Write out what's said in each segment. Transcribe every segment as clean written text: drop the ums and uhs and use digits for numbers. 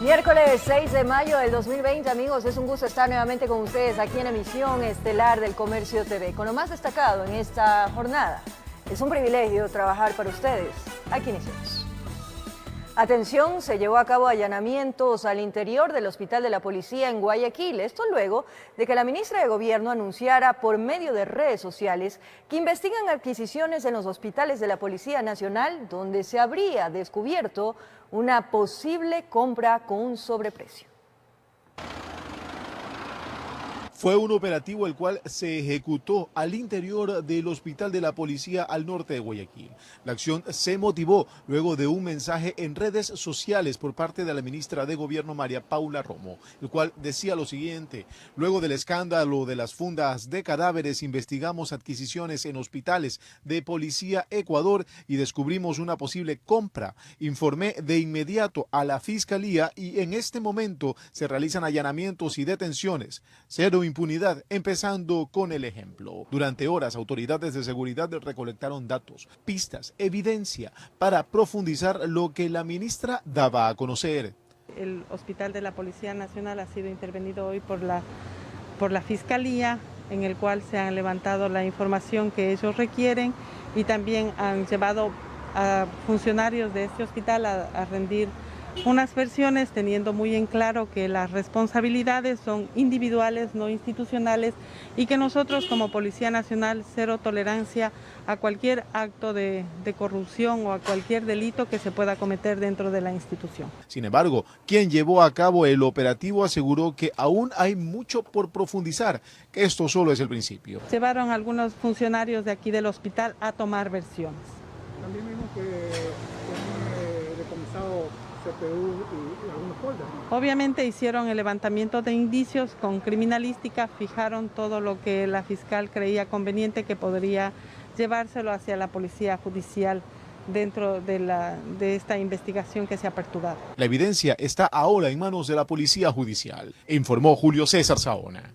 Miércoles 6 de mayo del 2020, amigos, es un gusto estar nuevamente con ustedes aquí en Emisión Estelar del Comercio TV. Con lo más destacado en esta jornada, es un privilegio trabajar para ustedes. Aquí iniciamos. Atención, se llevó a cabo allanamientos al interior del Hospital de la Policía en Guayaquil. Esto luego de que la ministra de Gobierno anunciara por medio de redes sociales que investigan adquisiciones en los hospitales de la Policía Nacional, donde se habría descubierto una posible compra con un sobreprecio. Fue un operativo el cual se ejecutó al interior del Hospital de la Policía al norte de Guayaquil. La acción se motivó luego de un mensaje en redes sociales por parte de la ministra de Gobierno María Paula Romo, el cual decía lo siguiente: luego del escándalo de las fundas de cadáveres, investigamos adquisiciones en hospitales de Policía Ecuador y descubrimos una posible compra. Informé de inmediato a la Fiscalía y en este momento se realizan allanamientos y detenciones. Cero impunidad, empezando con el ejemplo. Durante horas, autoridades de seguridad recolectaron datos, pistas, evidencia para profundizar lo que la ministra daba a conocer. El Hospital de la Policía Nacional ha sido intervenido hoy por la Fiscalía, en el cual se han levantado la información que ellos requieren y también han llevado a funcionarios de este hospital a rendir unas versiones, teniendo muy en claro que las responsabilidades son individuales, no institucionales, y que nosotros como Policía Nacional, cero tolerancia a cualquier acto de corrupción o a cualquier delito que se pueda cometer dentro de la institución. Sin embargo, quien llevó a cabo el operativo aseguró que aún hay mucho por profundizar, que esto solo es el principio. Llevaron algunos funcionarios de aquí del hospital a tomar versiones. También vimos que han decomisado CPU y algunos folders. Obviamente hicieron el levantamiento de indicios con criminalística, fijaron todo lo que la fiscal creía conveniente que podría llevárselo hacia la policía judicial dentro de esta investigación que se ha aperturado. La evidencia está ahora en manos de la Policía Judicial, informó Julio César Saona.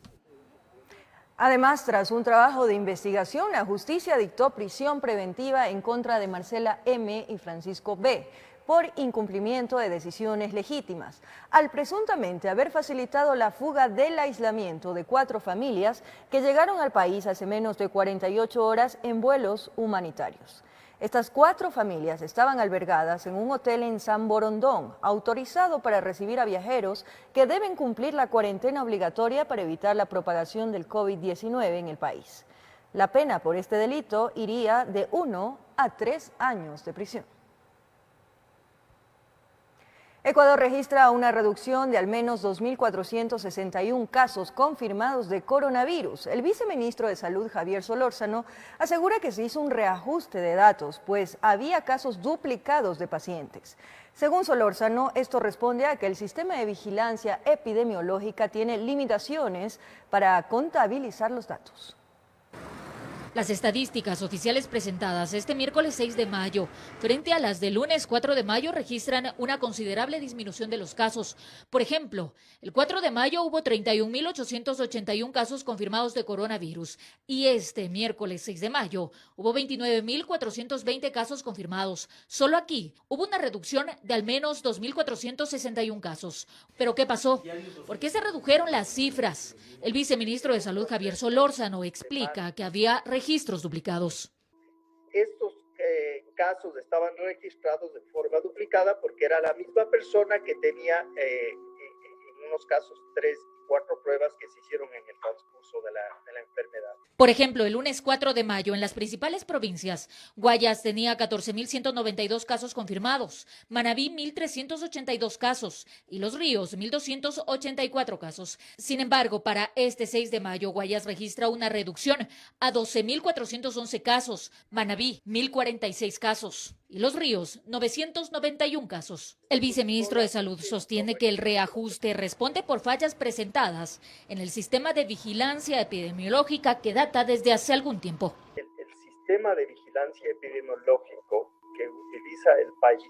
Además, tras un trabajo de investigación, la justicia dictó prisión preventiva en contra de Marcela M. y Francisco B. por incumplimiento de decisiones legítimas, al presuntamente haber facilitado la fuga del aislamiento de 4 familias que llegaron al país hace menos de 48 horas en vuelos humanitarios. Estas 4 familias estaban albergadas en un hotel en San Borondón, autorizado para recibir a viajeros que deben cumplir la cuarentena obligatoria para evitar la propagación del COVID-19 en el país. La pena por este delito iría de 1 a 3 años de prisión. Ecuador registra una reducción de al menos 2.461 casos confirmados de coronavirus. El viceministro de Salud, Javier Solórzano, asegura que se hizo un reajuste de datos, pues había casos duplicados de pacientes. Según Solórzano, esto responde a que el sistema de vigilancia epidemiológica tiene limitaciones para contabilizar los datos. Las estadísticas oficiales presentadas este miércoles 6 de mayo frente a las del lunes 4 de mayo registran una considerable disminución de los casos. Por ejemplo, el 4 de mayo hubo 31.881 casos confirmados de coronavirus y este miércoles 6 de mayo hubo 29.420 casos confirmados. Solo aquí hubo una reducción de al menos 2.461 casos. ¿Pero qué pasó? ¿Por qué se redujeron las cifras? El viceministro de Salud, Javier Solórzano, explica que había registros duplicados. Estos casos estaban registrados de forma duplicada porque era la misma persona que tenía en unos casos 3 y 4 pruebas que se hicieron en el transcurso de la enfermedad. Por ejemplo, el lunes 4 de mayo en las principales provincias, Guayas tenía 14.192 casos confirmados, Manabí 1.382 casos y Los Ríos 1.284 casos. Sin embargo, para este 6 de mayo, Guayas registra una reducción a 12.411 casos, Manabí 1.046 casos y Los Ríos 991 casos. El viceministro de Salud sostiene que el reajuste responde por fallas presentadas en el sistema de vigilancia epidemiológica que data desde hace algún tiempo. El sistema de vigilancia epidemiológico que utiliza el país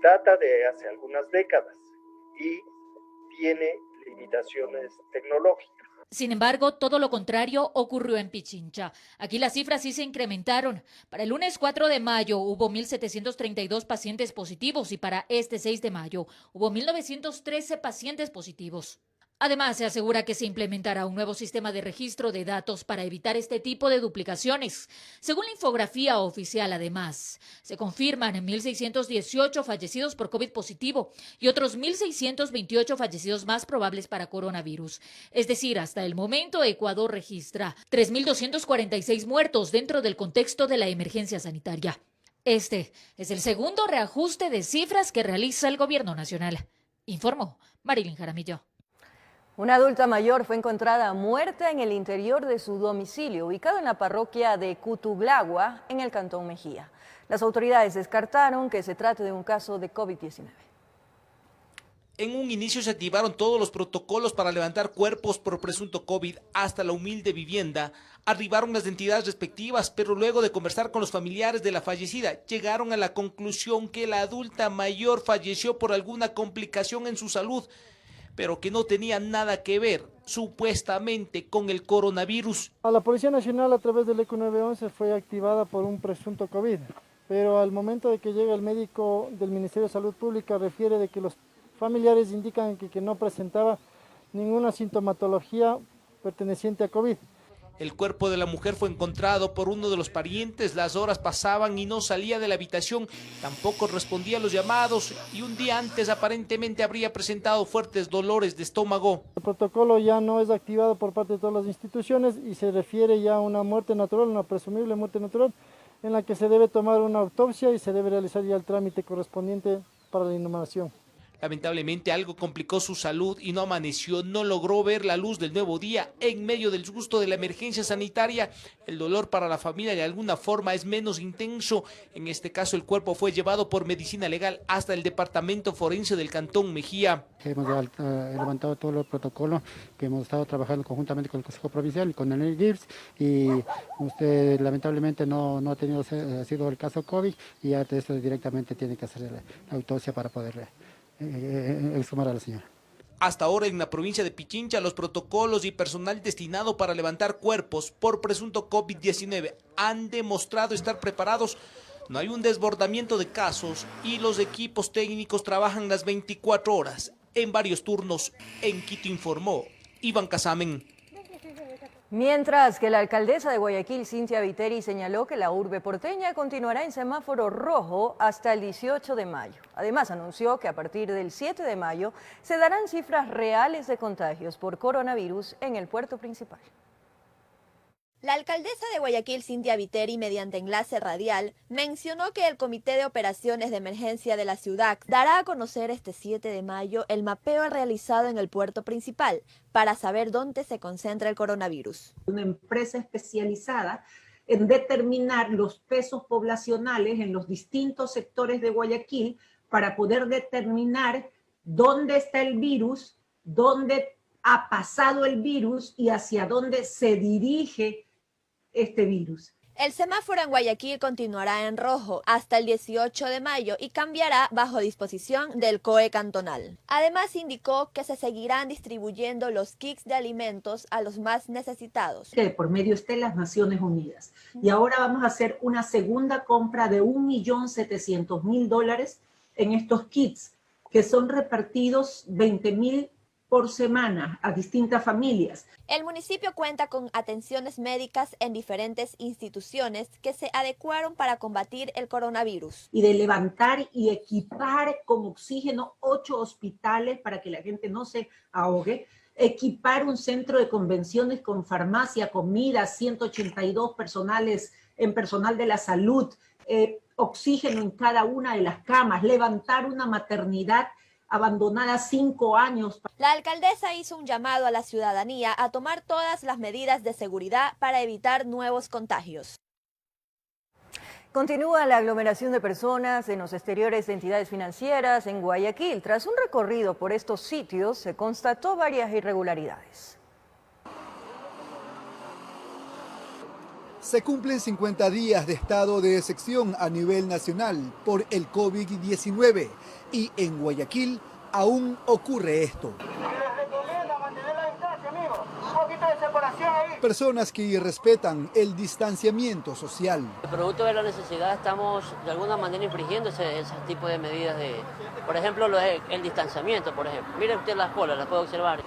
data de hace algunas décadas y tiene limitaciones tecnológicas. Sin embargo, todo lo contrario ocurrió en Pichincha. Aquí las cifras sí se incrementaron. Para el lunes 4 de mayo hubo 1.732 pacientes positivos y para este 6 de mayo hubo 1.913 pacientes positivos. Además, se asegura que se implementará un nuevo sistema de registro de datos para evitar este tipo de duplicaciones. Según la infografía oficial, además, se confirman 1.618 fallecidos por COVID positivo y otros 1.628 fallecidos más probables para coronavirus. Es decir, hasta el momento, Ecuador registra 3.246 muertos dentro del contexto de la emergencia sanitaria. Este es el segundo reajuste de cifras que realiza el gobierno nacional, informó Marilyn Jaramillo. Una adulta mayor fue encontrada muerta en el interior de su domicilio, ubicado en la parroquia de Cutuglagua, en el cantón Mejía. Las autoridades descartaron que se trate de un caso de COVID-19. En un inicio se activaron todos los protocolos para levantar cuerpos por presunto COVID hasta la humilde vivienda. Arribaron las entidades respectivas, pero luego de conversar con los familiares de la fallecida, llegaron a la conclusión que la adulta mayor falleció por alguna complicación en su salud, pero que no tenía nada que ver, supuestamente, con el coronavirus. La Policía Nacional, a través del ECU 911, fue activada por un presunto COVID, pero al momento de que llega el médico del Ministerio de Salud Pública, refiere de que los familiares indican que no presentaba ninguna sintomatología perteneciente a COVID. El cuerpo de la mujer fue encontrado por uno de los parientes. Las horas pasaban y no salía de la habitación, tampoco respondía a los llamados y un día antes aparentemente habría presentado fuertes dolores de estómago. El protocolo ya no es activado por parte de todas las instituciones y se refiere ya a una muerte natural, una presumible muerte natural, en la que se debe tomar una autopsia y se debe realizar ya el trámite correspondiente para la inhumación. Lamentablemente algo complicó su salud y no amaneció, no logró ver la luz del nuevo día. En medio del susto de la emergencia sanitaria, el dolor para la familia de alguna forma es menos intenso. En este caso el cuerpo fue llevado por medicina legal hasta el departamento forense del cantón Mejía. Hemos levantado todos los protocolos que hemos estado trabajando conjuntamente con el Consejo Provincial y con el GIRS, y usted lamentablemente no ha tenido sido el caso COVID y ya de esto directamente tiene que hacer la autopsia para poder exhumar a la señora. Hasta ahora en la provincia de Pichincha los protocolos y personal destinado para levantar cuerpos por presunto COVID-19 han demostrado estar preparados. No hay un desbordamiento de casos y los equipos técnicos trabajan las 24 horas en varios turnos. En Quito informó Iván Casamen. Mientras que la alcaldesa de Guayaquil, Cynthia Viteri, señaló que la urbe porteña continuará en semáforo rojo hasta el 18 de mayo. Además, anunció que a partir del 7 de mayo se darán cifras reales de contagios por coronavirus en el puerto principal. La alcaldesa de Guayaquil, Cynthia Viteri, mediante enlace radial, mencionó que el Comité de Operaciones de Emergencia de la ciudad dará a conocer este 7 de mayo el mapeo realizado en el puerto principal para saber dónde se concentra el coronavirus. Una empresa especializada en determinar los pesos poblacionales en los distintos sectores de Guayaquil para poder determinar dónde está el virus, dónde ha pasado el virus y hacia dónde se dirige este virus. El semáforo en Guayaquil continuará en rojo hasta el 18 de mayo y cambiará bajo disposición del COE cantonal. Además indicó que se seguirán distribuyendo los kits de alimentos a los más necesitados. Que por medio esté las Naciones Unidas. Y ahora vamos a hacer una segunda compra de $1.700.000 en estos kits, que son repartidos 20.000 por semana a distintas familias. El municipio cuenta con atenciones médicas en diferentes instituciones que se adecuaron para combatir el coronavirus. Y de levantar y equipar con oxígeno 8 hospitales para que la gente no se ahogue, equipar un centro de convenciones con farmacia, comida, 182 personal de la salud, oxígeno en cada una de las camas, levantar una maternidad abandonada 5 años. La alcaldesa hizo un llamado a la ciudadanía a tomar todas las medidas de seguridad para evitar nuevos contagios. Continúa la aglomeración de personas en los exteriores de entidades financieras en Guayaquil. Tras un recorrido por estos sitios, se constató varias irregularidades. Se cumplen 50 días de estado de excepción a nivel nacional por el COVID-19 y en Guayaquil aún ocurre esto. Les recomienda mantener la distancia, amigos. Un poquito personas que respetan el distanciamiento social. Producto de la necesidad estamos de alguna manera infringiendo ese tipo de medidas por ejemplo, el distanciamiento, por ejemplo. Miren usted las colas, las puede observar.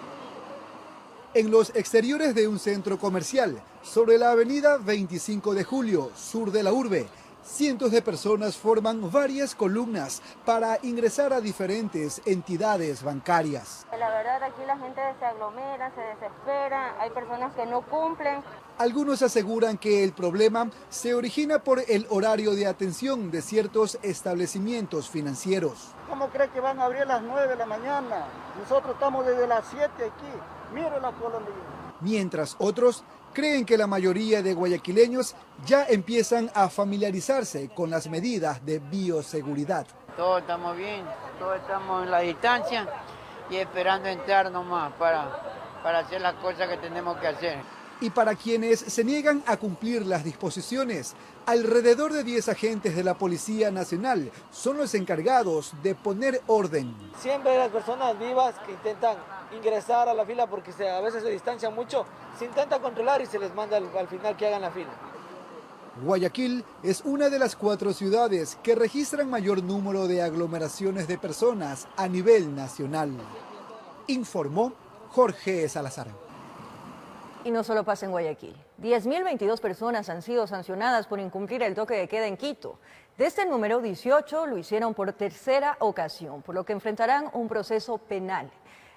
En los exteriores de un centro comercial, sobre la avenida 25 de Julio, sur de la urbe, cientos de personas forman varias columnas para ingresar a diferentes entidades bancarias. La verdad, aquí la gente se aglomera, se desespera, hay personas que no cumplen. Algunos aseguran que el problema se origina por el horario de atención de ciertos establecimientos financieros. ¿Cómo cree que van a abrir a las 9 de la mañana? Nosotros estamos desde las 7 aquí. Mire la cola. Mientras otros creen que la mayoría de guayaquileños ya empiezan a familiarizarse con las medidas de bioseguridad. Todos estamos bien, todos estamos en la distancia y esperando entrar nomás para hacer las cosas que tenemos que hacer. Y para quienes se niegan a cumplir las disposiciones, alrededor de 10 agentes de la Policía Nacional son los encargados de poner orden. Siempre hay las personas vivas que intentan ingresar a la fila porque a veces se distancian mucho, se intenta controlar y se les manda al final que hagan la fila. Guayaquil es una de las 4 ciudades que registran mayor número de aglomeraciones de personas a nivel nacional, informó Jorge Salazar. Y no solo pasa en Guayaquil. 10.022 personas han sido sancionadas por incumplir el toque de queda en Quito. De este número, 18 lo hicieron por tercera ocasión, por lo que enfrentarán un proceso penal.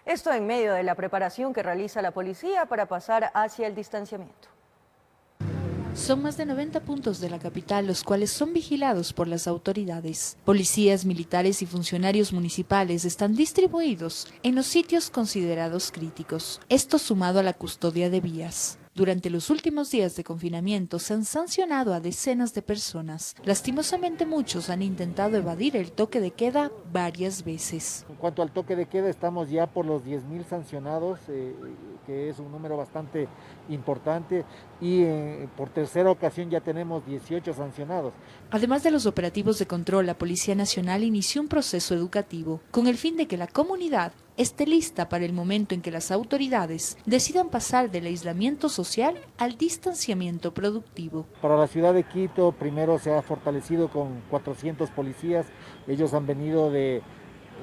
Esto en medio de la preparación que realiza la policía para pasar hacia el distanciamiento. Son más de 90 puntos de la capital los cuales son vigilados por las autoridades. Policías, militares y funcionarios municipales están distribuidos en los sitios considerados críticos. Esto sumado a la custodia de vías. Durante los últimos días de confinamiento se han sancionado a decenas de personas. Lastimosamente muchos han intentado evadir el toque de queda varias veces. En cuanto al toque de queda, estamos ya por los 10.000 sancionados, que es un número bastante importante, y por tercera ocasión ya tenemos 18 sancionados. Además de los operativos de control, la Policía Nacional inició un proceso educativo con el fin de que la comunidad esté lista para el momento en que las autoridades decidan pasar del aislamiento social al distanciamiento productivo. Para la ciudad de Quito, primero se ha fortalecido con 400 policías. Ellos han venido de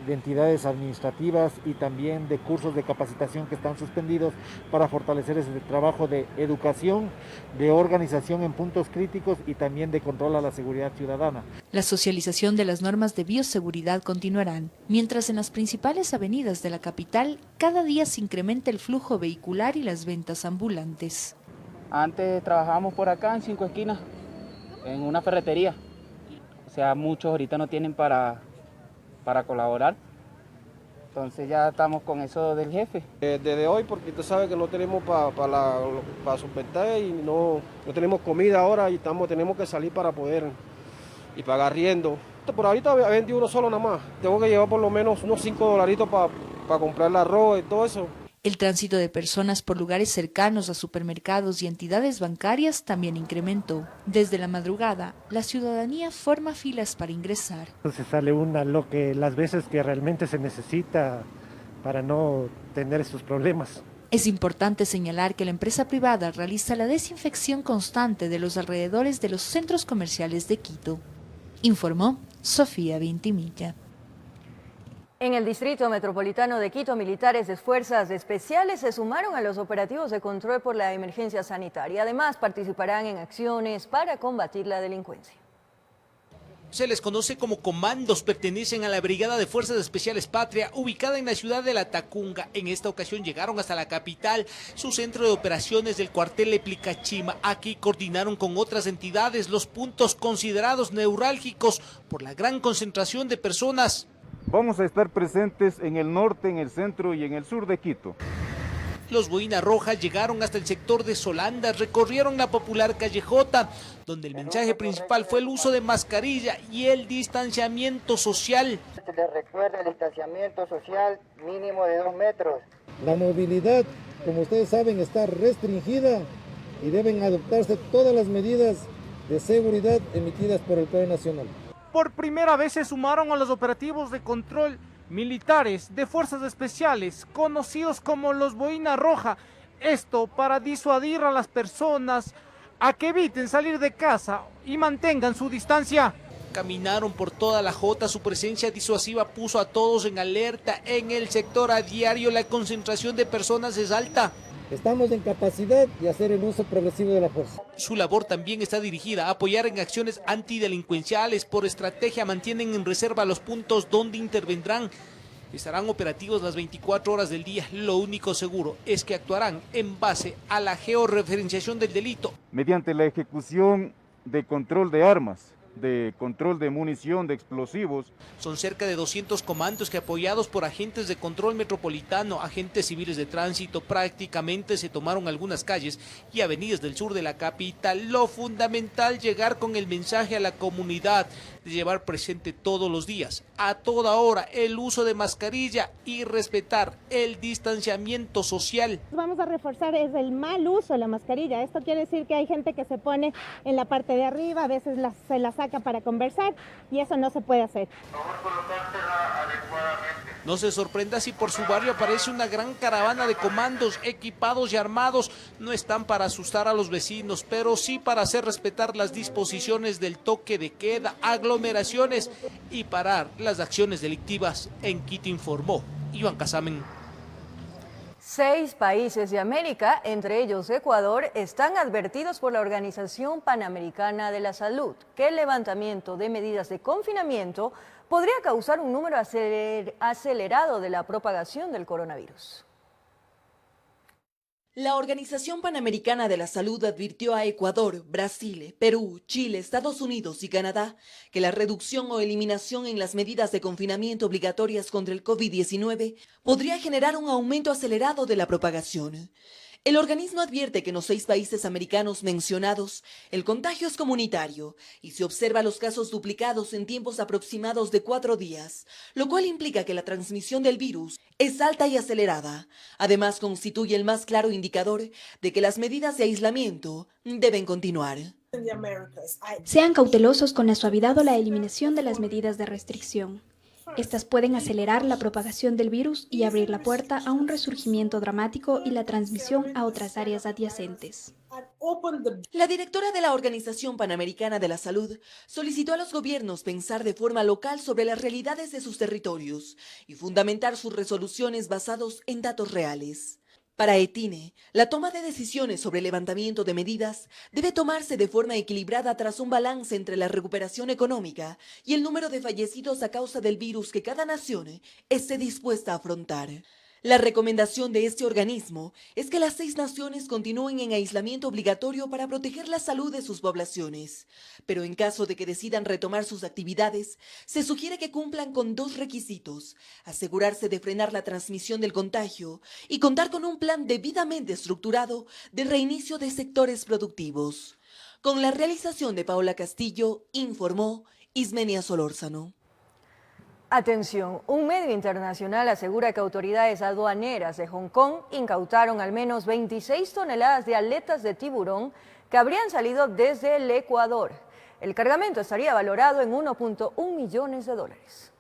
entidades administrativas y también de cursos de capacitación que están suspendidos para fortalecer ese trabajo de educación, de organización en puntos críticos y también de control a la seguridad ciudadana. La socialización de las normas de bioseguridad continuarán, mientras en las principales avenidas de la capital cada día se incrementa el flujo vehicular y las ventas ambulantes. Antes trabajábamos por acá en 5 esquinas, en una ferretería, o sea, muchos ahorita no tienen para colaborar, entonces ya estamos con eso del jefe. Desde hoy, porque usted sabe que no tenemos para solventar y no tenemos comida ahora y tenemos que salir para poder y pagar arriendo. Por ahorita vendí uno solo nada más, tengo que llevar por lo menos unos $5 para comprar el arroz y todo eso. El tránsito de personas por lugares cercanos a supermercados y entidades bancarias también incrementó. Desde la madrugada, la ciudadanía forma filas para ingresar. Se sale las veces que realmente se necesita para no tener esos problemas. Es importante señalar que la empresa privada realiza la desinfección constante de los alrededores de los centros comerciales de Quito, informó Sofía Vintimilla. En el Distrito Metropolitano de Quito, militares de fuerzas especiales se sumaron a los operativos de control por la emergencia sanitaria. Además, participarán en acciones para combatir la delincuencia. Se les conoce como comandos, pertenecen a la Brigada de Fuerzas Especiales Patria, ubicada en la ciudad de La Tacunga. En esta ocasión llegaron hasta la capital, su centro de operaciones del cuartel Eplicachima. Aquí coordinaron con otras entidades los puntos considerados neurálgicos por la gran concentración de personas. Vamos a estar presentes en el norte, en el centro y en el sur de Quito. Los Boina Roja llegaron hasta el sector de Solanda, recorrieron la popular calle J, donde el mensaje principal fue el uso de mascarilla y el distanciamiento social. Se les recuerda el distanciamiento social mínimo de 2 metros. La movilidad, como ustedes saben, está restringida y deben adoptarse todas las medidas de seguridad emitidas por el Plan Nacional. Por primera vez se sumaron a los operativos de control militares de fuerzas especiales, conocidos como los Boina Roja, Esto para disuadir a las personas a que eviten salir de casa y mantengan su distancia. Caminaron por toda la Jota, su presencia disuasiva puso a todos en alerta. En el sector a diario la concentración de personas es alta. Estamos en capacidad de hacer el uso progresivo de la fuerza. Su labor también está dirigida a apoyar en acciones antidelincuenciales. Por estrategia mantienen en reserva los puntos donde intervendrán. Estarán operativos las 24 horas del día. Lo único seguro es que actuarán en base a la georreferenciación del delito. Mediante la ejecución de control de armas, de control de munición, de explosivos. Son cerca de 200 comandos que, apoyados por agentes de control metropolitano, agentes civiles de tránsito, prácticamente se tomaron algunas calles y avenidas del sur de la capital. Lo fundamental, llegar con el mensaje a la comunidad de llevar presente todos los días, a toda hora, el uso de mascarilla y respetar el distanciamiento social. Vamos a reforzar es el mal uso de la mascarilla. Esto quiere decir que hay gente que se pone en la parte de arriba, a veces se la saca para conversar y eso no se puede hacer. No se sorprenda si por su barrio aparece una gran caravana de comandos equipados y armados. No están para asustar a los vecinos, pero sí para hacer respetar las disposiciones del toque de queda, aglomeraciones y parar las acciones delictivas. En Quito informó Iván Casamen. 6 países de América, entre ellos Ecuador, están advertidos por la Organización Panamericana de la Salud que el levantamiento de medidas de confinamiento podría causar un número acelerado de la propagación del coronavirus. La Organización Panamericana de la Salud advirtió a Ecuador, Brasil, Perú, Chile, Estados Unidos y Canadá que la reducción o eliminación en las medidas de confinamiento obligatorias contra el COVID-19 podría generar un aumento acelerado de la propagación. El organismo advierte que en los 6 países americanos mencionados, el contagio es comunitario y se observa los casos duplicados en tiempos aproximados de 4 días, lo cual implica que la transmisión del virus es alta y acelerada. Además, constituye el más claro indicador de que las medidas de aislamiento deben continuar. Sean cautelosos con la suavidad o la eliminación de las medidas de restricción. Estas pueden acelerar la propagación del virus y abrir la puerta a un resurgimiento dramático y la transmisión a otras áreas adyacentes. La directora de la Organización Panamericana de la Salud solicitó a los gobiernos pensar de forma local sobre las realidades de sus territorios y fundamentar sus resoluciones basados en datos reales. Para Etine, la toma de decisiones sobre el levantamiento de medidas debe tomarse de forma equilibrada tras un balance entre la recuperación económica y el número de fallecidos a causa del virus que cada nación esté dispuesta a afrontar. La recomendación de este organismo es que las 6 naciones continúen en aislamiento obligatorio para proteger la salud de sus poblaciones. Pero en caso de que decidan retomar sus actividades, se sugiere que cumplan con 2 requisitos: asegurarse de frenar la transmisión del contagio y contar con un plan debidamente estructurado de reinicio de sectores productivos. Con la realización de Paola Castillo, informó Ismenia Solórzano. Atención, un medio internacional asegura que autoridades aduaneras de Hong Kong incautaron al menos 26 toneladas de aletas de tiburón que habrían salido desde el Ecuador. El cargamento estaría valorado en 1.1 millones de dólares.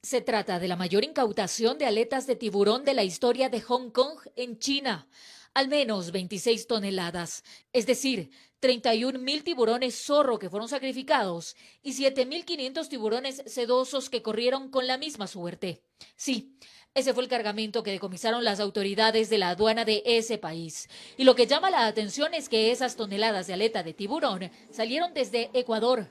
Se trata de la mayor incautación de aletas de tiburón de la historia de Hong Kong en China. Al menos 26 toneladas, es decir, 31.000 tiburones zorro que fueron sacrificados y 7.500 tiburones sedosos que corrieron con la misma suerte. Sí, ese fue el cargamento que decomisaron las autoridades de la aduana de ese país. Y lo que llama la atención es que esas toneladas de aleta de tiburón salieron desde Ecuador.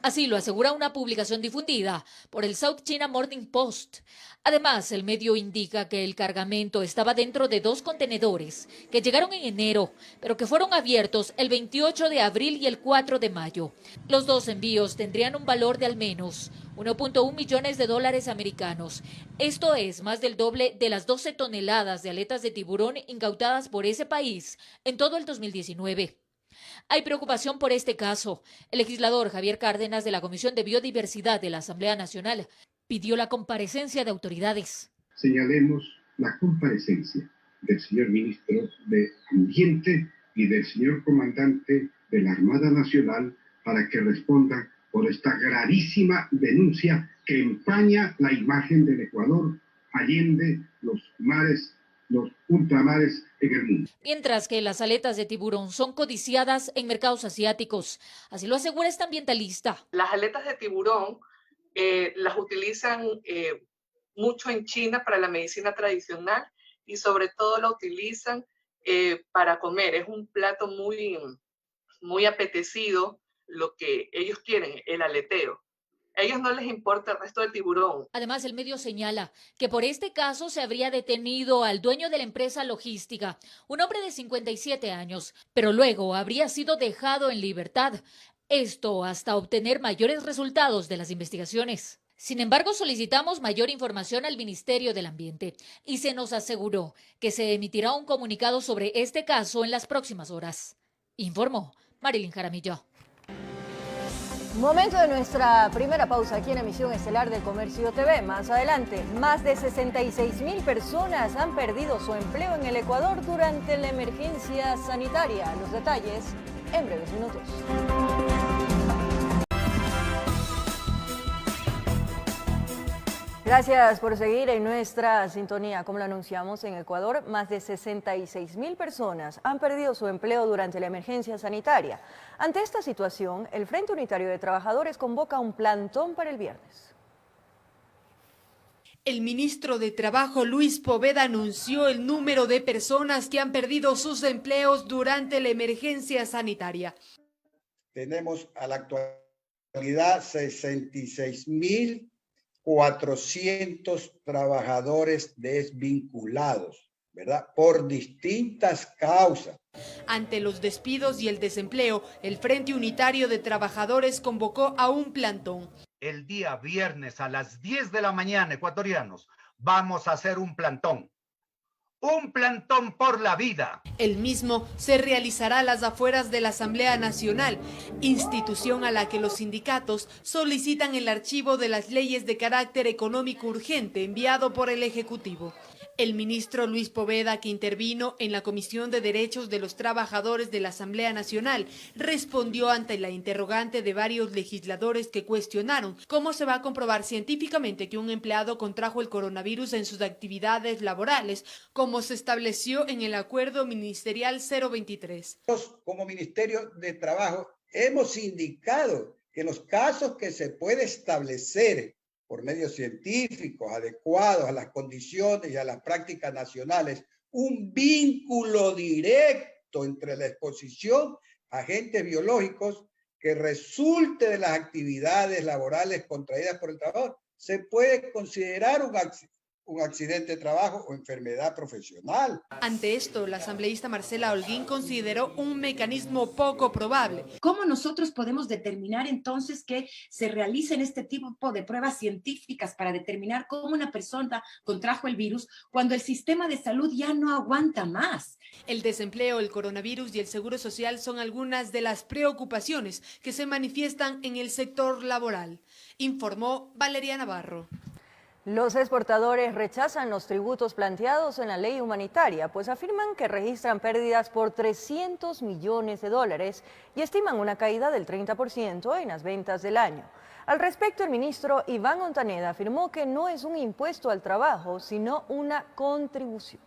Así lo asegura una publicación difundida por el South China Morning Post. Además, el medio indica que el cargamento estaba dentro de 2 contenedores que llegaron en enero, pero que fueron abiertos el 28 de abril y el 4 de mayo. Los 2 envíos tendrían un valor de al menos 1.1 millones de dólares americanos. Esto es más del doble de las 12 toneladas de aletas de tiburón incautadas por ese país en todo el 2019. Hay preocupación por este caso. El legislador Javier Cárdenas de la Comisión de Biodiversidad de la Asamblea Nacional pidió la comparecencia de autoridades. Señalemos la comparecencia del señor ministro de Ambiente y del señor comandante de la Armada Nacional para que respondan por esta gravísima denuncia que empaña la imagen del Ecuador allende los mares los ultramares en el mundo. Mientras que las aletas de tiburón son codiciadas en mercados asiáticos. Así lo asegura esta ambientalista. Las aletas de tiburón las utilizan mucho en China para la medicina tradicional y sobre todo la utilizan para comer. Es un plato muy apetecido, lo que ellos quieren, el aleteo. A ellos no les importa el resto del tiburón. Además, el medio señala que por este caso se habría detenido al dueño de la empresa logística, un hombre de 57 años, pero luego habría sido dejado en libertad. Esto hasta obtener mayores resultados de las investigaciones. Sin embargo, solicitamos mayor información al Ministerio del Ambiente y se nos aseguró que se emitirá un comunicado sobre este caso en las próximas horas. Informó Marilyn Jaramillo. Momento de nuestra primera pausa aquí en Emisión Estelar del Comercio TV. Más adelante, más de 66,000 personas han perdido su empleo en el Ecuador durante la emergencia sanitaria. Los detalles en breves minutos. Gracias por seguir en nuestra sintonía. Como lo anunciamos, en Ecuador, más de 66,000 personas han perdido su empleo durante la emergencia sanitaria. Ante esta situación, el Frente Unitario de Trabajadores convoca un plantón para el viernes. El ministro de Trabajo, Luis Poveda, anunció el número de personas que han perdido sus empleos durante la emergencia sanitaria. Tenemos a la actualidad 66,400 trabajadores desvinculados, ¿verdad? Por distintas causas. Ante los despidos y el desempleo, el Frente Unitario de Trabajadores convocó a un plantón. El día viernes a las 10 de la mañana, ecuatorianos, vamos a hacer un plantón. Un plantón por la vida. El mismo se realizará a las afueras de la Asamblea Nacional, institución a la que los sindicatos solicitan el archivo de las leyes de carácter económico urgente enviado por el Ejecutivo. El ministro Luis Poveda, que intervino en la Comisión de Derechos de los Trabajadores de la Asamblea Nacional, respondió ante la interrogante de varios legisladores que cuestionaron cómo se va a comprobar científicamente que un empleado contrajo el coronavirus en sus actividades laborales, como se estableció en el Acuerdo Ministerial 023. Como Ministerio de Trabajo hemos indicado que en los casos que se puede establecer por medios científicos adecuados a las condiciones y a las prácticas nacionales, un vínculo directo entre la exposición a agentes biológicos que resulte de las actividades laborales contraídas por el trabajador, se puede considerar un accidente de trabajo o enfermedad profesional. Ante esto, la asambleísta Marcela Holguín consideró un mecanismo poco probable. ¿Cómo nosotros podemos determinar entonces que se realicen este tipo de pruebas científicas para determinar cómo una persona contrajo el virus cuando el sistema de salud ya no aguanta más? El desempleo, el coronavirus y el seguro social son algunas de las preocupaciones que se manifiestan en el sector laboral, informó Valeria Navarro. Los exportadores rechazan los tributos planteados en la ley humanitaria, pues afirman que registran pérdidas por 300 millones de dólares y estiman una caída del 30% en las ventas del año. Al respecto, el ministro Iván Ontaneda afirmó que no es un impuesto al trabajo, sino una contribución.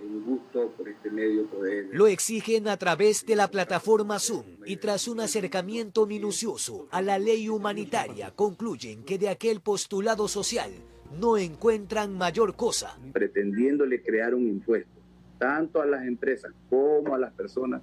Un gusto por este medio poder. Lo exigen a través de la plataforma Zoom y tras un acercamiento minucioso a la ley humanitaria concluyen que de aquel postulado social no encuentran mayor cosa. Pretendiéndole crear un impuesto tanto a las empresas como a las personas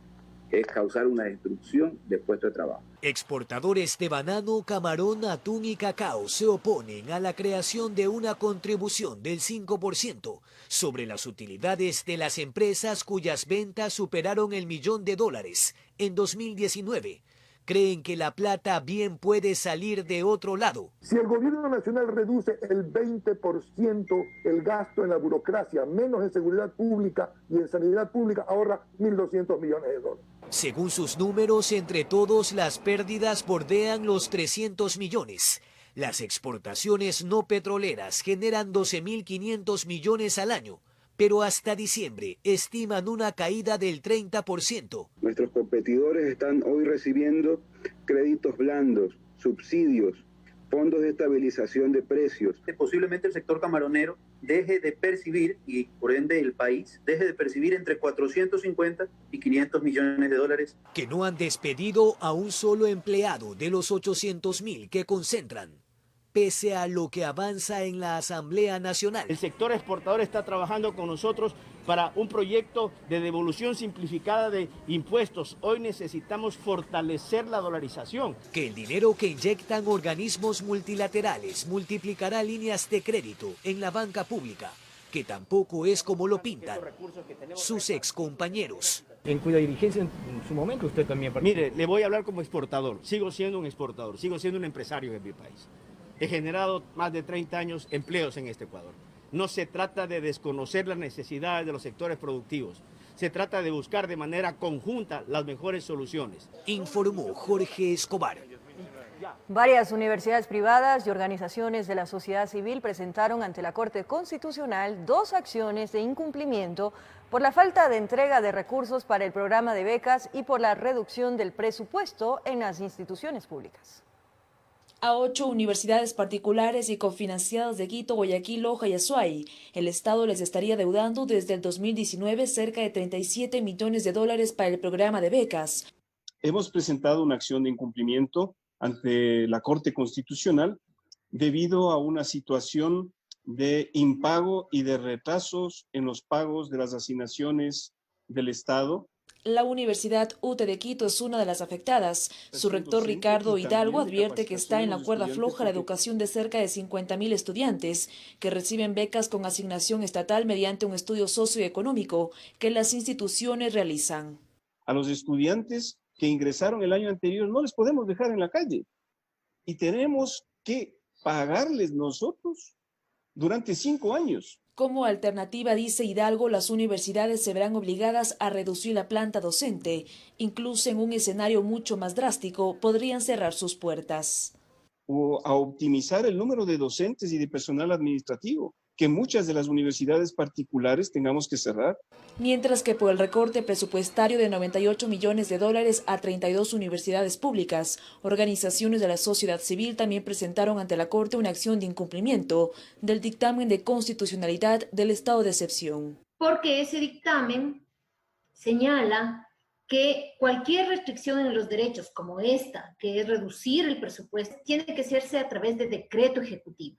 es causar una destrucción de puestos de trabajo. Exportadores de banano, camarón, atún y cacao se oponen a la creación de una contribución del 5% sobre las utilidades de las empresas cuyas ventas superaron el $1.000.000 en 2019. Creen que la plata bien puede salir de otro lado. Si el gobierno nacional reduce el 20% el gasto en la burocracia, menos en seguridad pública y en sanidad pública, ahorra $1.200 millones. Según sus números, entre todos las pérdidas bordean los 300 millones. Las exportaciones no petroleras generan 12.500 millones al año, pero hasta diciembre estiman una caída del 30%. Nuestros competidores están hoy recibiendo créditos blandos, subsidios, fondos de estabilización de precios. Posiblemente el sector camaronero deje de percibir, y por ende el país deje de percibir entre 450 y 500 millones de dólares. Que no han despedido a un solo empleado de los 800.000 que concentran, pese a lo que avanza en la Asamblea Nacional. El sector exportador está trabajando con nosotros para un proyecto de devolución simplificada de impuestos. Hoy necesitamos fortalecer la dolarización. Que el dinero que inyectan organismos multilaterales multiplicará líneas de crédito en la banca pública, que tampoco es como lo pintan sus excompañeros. En cuya dirigencia en su momento usted también participó. Mire, le voy a hablar como exportador. Sigo siendo un exportador, sigo siendo un empresario en mi país. He generado más de 30 años empleos en este Ecuador. No se trata de desconocer las necesidades de los sectores productivos. Se trata de buscar de manera conjunta las mejores soluciones. Informó Jorge Escobar. Varias universidades privadas y organizaciones de la sociedad civil presentaron ante la Corte Constitucional 2 acciones de incumplimiento por la falta de entrega de recursos para el programa de becas y por la reducción del presupuesto en las instituciones públicas. A 8 universidades particulares y cofinanciadas de Quito, Guayaquil, Loja y Azuay, el Estado les estaría deudando desde el 2019 cerca de 37 millones de dólares para el programa de becas. Hemos presentado una acción de incumplimiento ante la Corte Constitucional debido a una situación de impago y de retrasos en los pagos de las asignaciones del Estado. La Universidad UTE de Quito es una de las afectadas. Su rector Ricardo Hidalgo advierte que está en la cuerda floja la educación de cerca de 50.000 estudiantes que reciben becas con asignación estatal mediante un estudio socioeconómico que las instituciones realizan. A los estudiantes que ingresaron el año anterior no les podemos dejar en la calle y tenemos que pagarles nosotros durante 5 años. Como alternativa, dice Hidalgo, las universidades se verán obligadas a reducir la planta docente. Incluso en un escenario mucho más drástico, podrían cerrar sus puertas. O a optimizar el número de docentes y de personal administrativo, que muchas de las universidades particulares tengamos que cerrar. Mientras que por el recorte presupuestario de 98 millones de dólares a 32 universidades públicas, organizaciones de la sociedad civil también presentaron ante la Corte una acción de incumplimiento del dictamen de constitucionalidad del estado de excepción. Porque ese dictamen señala que cualquier restricción en los derechos como esta, que es reducir el presupuesto, tiene que hacerse a través de decreto ejecutivo.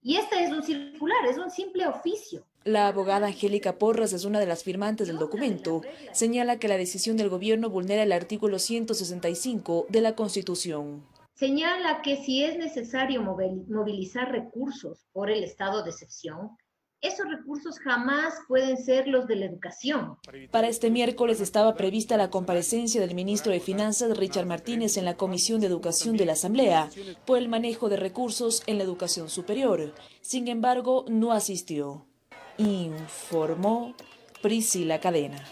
Y esta es un circular, es un simple oficio. La abogada Angélica Porras es una de las firmantes del documento. Señala que la decisión del gobierno vulnera el artículo 165 de la Constitución. Señala que si es necesario movilizar recursos por el estado de excepción, esos recursos jamás pueden ser los de la educación. Para este miércoles estaba prevista la comparecencia del ministro de Finanzas, Richard Martínez, en la Comisión de Educación de la Asamblea por el manejo de recursos en la educación superior. Sin embargo, no asistió. Informó Priscila Cadena.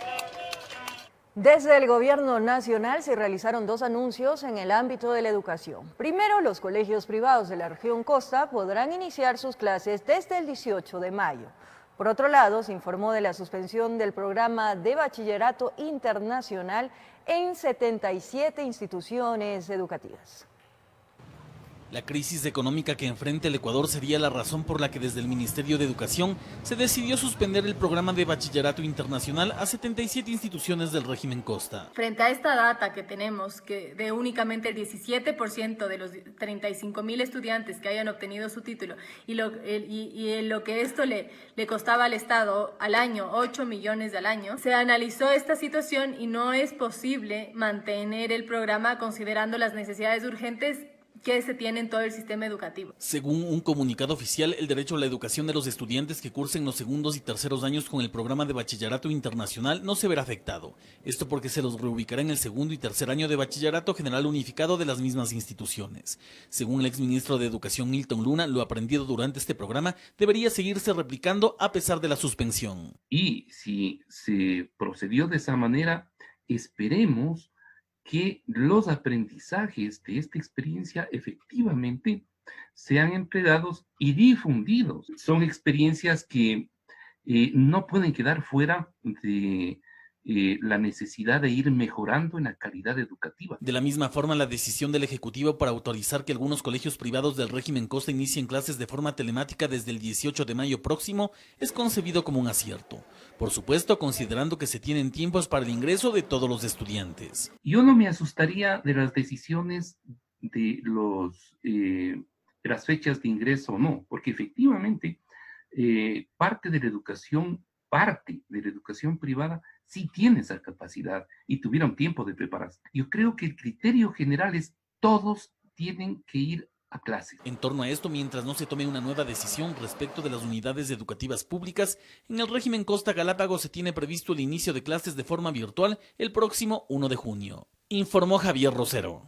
Desde el Gobierno Nacional se realizaron 2 anuncios en el ámbito de la educación. Primero, los colegios privados de la región Costa podrán iniciar sus clases desde el 18 de mayo. Por otro lado, se informó de la suspensión del programa de bachillerato internacional en 77 instituciones educativas. La crisis económica que enfrenta el Ecuador sería la razón por la que desde el Ministerio de Educación se decidió suspender el programa de bachillerato internacional a 77 instituciones del régimen Costa. Frente a esta data que tenemos, que de únicamente el 17% de los 35.000 estudiantes que hayan obtenido su título y lo que esto le costaba al Estado al año, 8 millones al año, se analizó esta situación y no es posible mantener el programa considerando las necesidades urgentes que se tiene en todo el sistema educativo. Según un comunicado oficial, el derecho a la educación de los estudiantes que cursen los segundos y terceros años con el programa de bachillerato internacional no se verá afectado. Esto porque se los reubicará en el segundo y tercer año de bachillerato general unificado de las mismas instituciones. Según el exministro de Educación Milton Luna, lo aprendido durante este programa debería seguirse replicando a pesar de la suspensión. Y si se procedió de esa manera, esperemos que los aprendizajes de esta experiencia efectivamente sean empleados y difundidos. Son experiencias que no pueden quedar fuera de la necesidad de ir mejorando en la calidad educativa. De la misma forma, la decisión del Ejecutivo para autorizar que algunos colegios privados del régimen Costa inicien clases de forma telemática desde el 18 de mayo próximo es concebido como un acierto. Por supuesto, considerando que se tienen tiempos para el ingreso de todos los estudiantes. Yo no me asustaría de las decisiones de las fechas de ingreso o no, porque efectivamente parte de la educación privada sí tiene esa capacidad y tuvieron tiempo de prepararse. Yo creo que el criterio general es todos tienen que ir a clase. En torno a esto, mientras no se tome una nueva decisión respecto de las unidades educativas públicas, en el régimen Costa Galápagos se tiene previsto el inicio de clases de forma virtual el próximo 1 de junio. Informó Javier Rosero.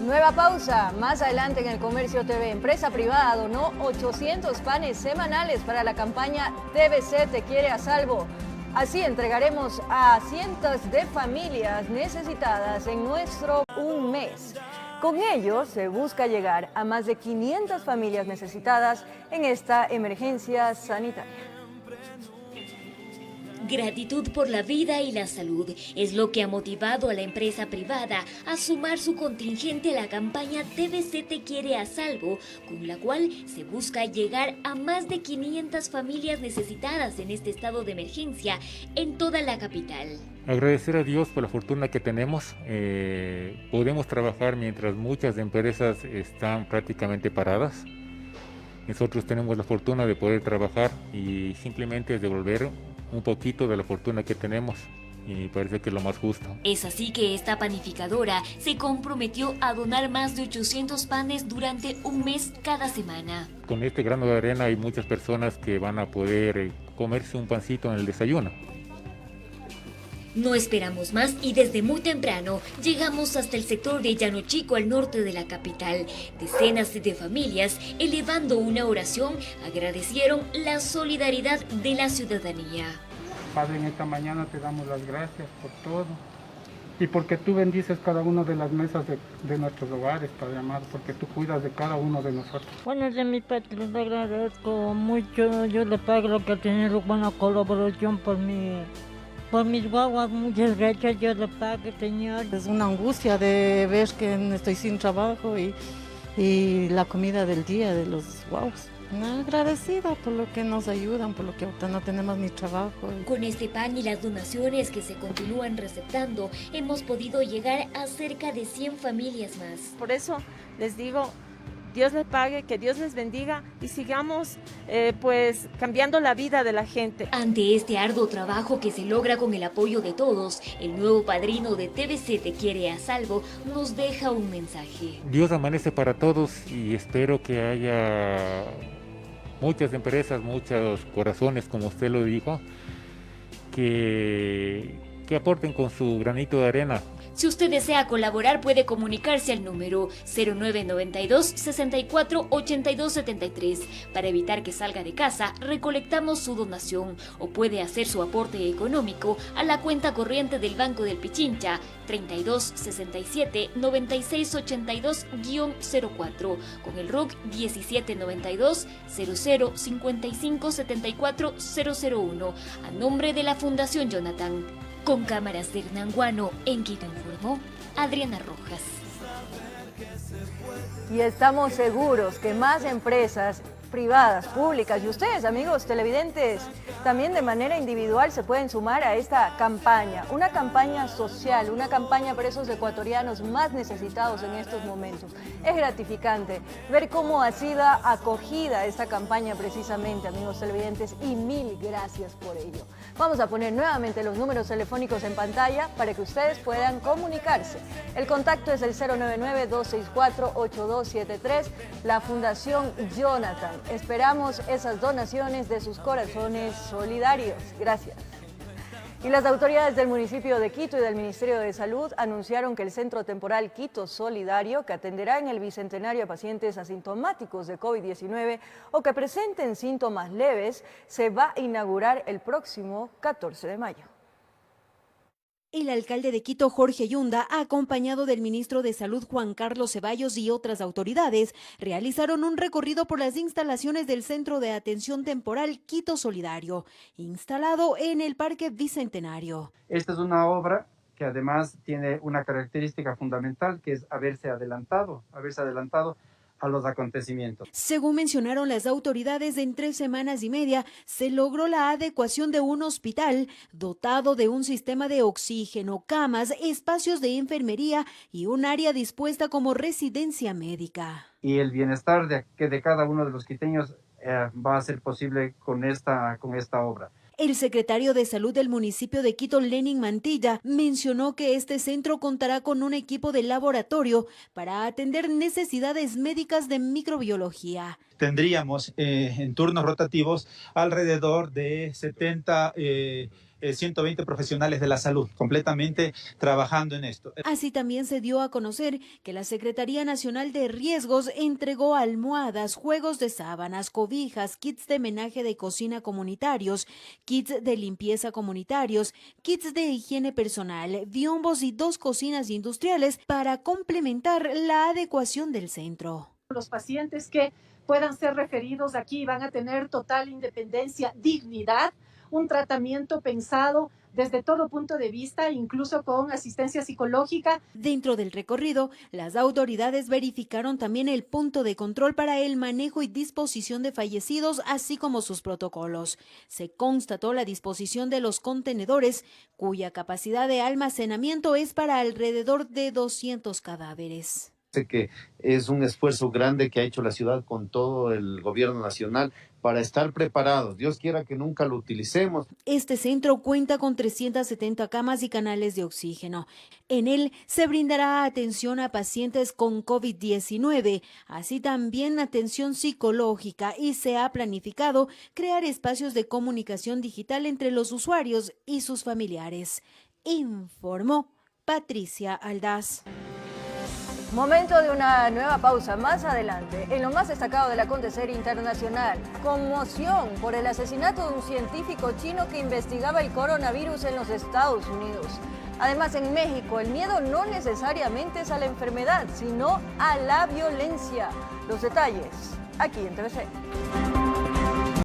Nueva pausa. Más adelante en El Comercio TV, empresa privada donó 800 panes semanales para la campaña TBC Te Quiere a Salvo. Así entregaremos a cientos de familias necesitadas en nuestro un mes. Con ello se busca llegar a más de 500 familias necesitadas en esta emergencia sanitaria. Gratitud por la vida y la salud es lo que ha motivado a la empresa privada a sumar su contingente a la campaña TBC Te Quiere a Salvo, con la cual se busca llegar a más de 500 familias necesitadas en este estado de emergencia en toda la capital. Agradecer a Dios por la fortuna que tenemos. Podemos trabajar mientras muchas empresas están prácticamente paradas. Nosotros tenemos la fortuna de poder trabajar y simplemente devolver un poquito de la fortuna que tenemos y parece que es lo más justo. Es así que esta panificadora se comprometió a donar más de 800 panes durante un mes cada semana. Con este grano de arena hay muchas personas que van a poder comerse un pancito en el desayuno. No esperamos más y desde muy temprano llegamos hasta el sector de Llano Chico al norte de la capital. Decenas de familias, elevando una oración, agradecieron la solidaridad de la ciudadanía. Padre, en esta mañana te damos las gracias por todo y porque tú bendices cada una de las mesas de nuestros hogares, Padre amado, porque tú cuidas de cada uno de nosotros. Bueno, de mi parte les agradezco mucho. Yo le pago lo que ha tenido buena colaboración por mis guaguas. Muchas gracias, yo le pago, señor. Es una angustia de ver que estoy sin trabajo y la comida del día de los guaguas. Agradecida por lo que nos ayudan, por lo que ahorita no tenemos ni trabajo. Con este pan y las donaciones que se continúan receptando, hemos podido llegar a cerca de 100 familias más. Por eso les digo, Dios les pague, que Dios les bendiga y sigamos pues cambiando la vida de la gente. Ante este arduo trabajo que se logra con el apoyo de todos, el nuevo padrino de TBC Te Quiere a Salvo nos deja un mensaje. Dios amanece para todos y espero que haya muchas empresas, muchos corazones, como usted lo dijo, que aporten con su granito de arena. Si usted desea colaborar, puede comunicarse al número 0992 64 82 73. Para evitar que salga de casa, recolectamos su donación o puede hacer su aporte económico a la cuenta corriente del Banco del Pichincha 32 67 96 82-04 con el RUC 1792 00 55 74 001 a nombre de la Fundación Jonathan. Con cámaras de Hernán Guano, en Quito informó Adriana Rojas. Y estamos seguros que más empresas privadas, públicas y ustedes, amigos televidentes, también de manera individual se pueden sumar a esta campaña, una campaña social, una campaña para esos ecuatorianos más necesitados en estos momentos. Es gratificante ver cómo ha sido acogida esta campaña precisamente, amigos televidentes, y mil gracias por ello. Vamos a poner nuevamente los números telefónicos en pantalla para que ustedes puedan comunicarse. El contacto es el 099-264-8273, la Fundación Jonathan. Esperamos esas donaciones de sus corazones solidarios. Gracias. Y las autoridades del municipio de Quito y del Ministerio de Salud anunciaron que el Centro Temporal Quito Solidario, que atenderá en el Bicentenario a pacientes asintomáticos de COVID-19 o que presenten síntomas leves, se va a inaugurar el próximo 14 de mayo. El alcalde de Quito, Jorge Yunda, acompañado del ministro de Salud, Juan Carlos Ceballos, y otras autoridades, realizaron un recorrido por las instalaciones del Centro de Atención Temporal Quito Solidario, instalado en el Parque Bicentenario. Esta es una obra que además tiene una característica fundamental, que es haberse adelantado a los acontecimientos. Según mencionaron las autoridades, en 3 semanas y media se logró la adecuación de un hospital dotado de un sistema de oxígeno, camas, espacios de enfermería y un área dispuesta como residencia médica. Y el bienestar de cada uno de los quiteños va a ser posible con esta obra. El secretario de Salud del municipio de Quito, Lenin Mantilla, mencionó que este centro contará con un equipo de laboratorio para atender necesidades médicas de microbiología. Tendríamos en turnos rotativos alrededor de 120 profesionales de la salud completamente trabajando en esto. Así también se dio a conocer que la Secretaría Nacional de Riesgos entregó almohadas, juegos de sábanas, cobijas, kits de menaje de cocina comunitarios, kits de limpieza comunitarios, kits de higiene personal, biombos y 2 cocinas industriales para complementar la adecuación del centro. Los pacientes que puedan ser referidos aquí van a tener total independencia, dignidad, un tratamiento pensado desde todo punto de vista, incluso con asistencia psicológica. Dentro del recorrido, las autoridades verificaron también el punto de control para el manejo y disposición de fallecidos, así como sus protocolos. Se constató la disposición de los contenedores, cuya capacidad de almacenamiento es para alrededor de 200 cadáveres. Que es un esfuerzo grande que ha hecho la ciudad con todo el gobierno nacional para estar preparados. Dios quiera que nunca lo utilicemos. Este centro cuenta con 370 camas y canales de oxígeno. En él se brindará atención a pacientes con COVID-19, así también atención psicológica, y se ha planificado crear espacios de comunicación digital entre los usuarios y sus familiares. Informó Patricia Aldaz. Momento de una nueva pausa. Más adelante, en lo más destacado del acontecer internacional, conmoción por el asesinato de un científico chino que investigaba el coronavirus en los Estados Unidos. Además, en México, el miedo no necesariamente es a la enfermedad, sino a la violencia. Los detalles, aquí en TVC.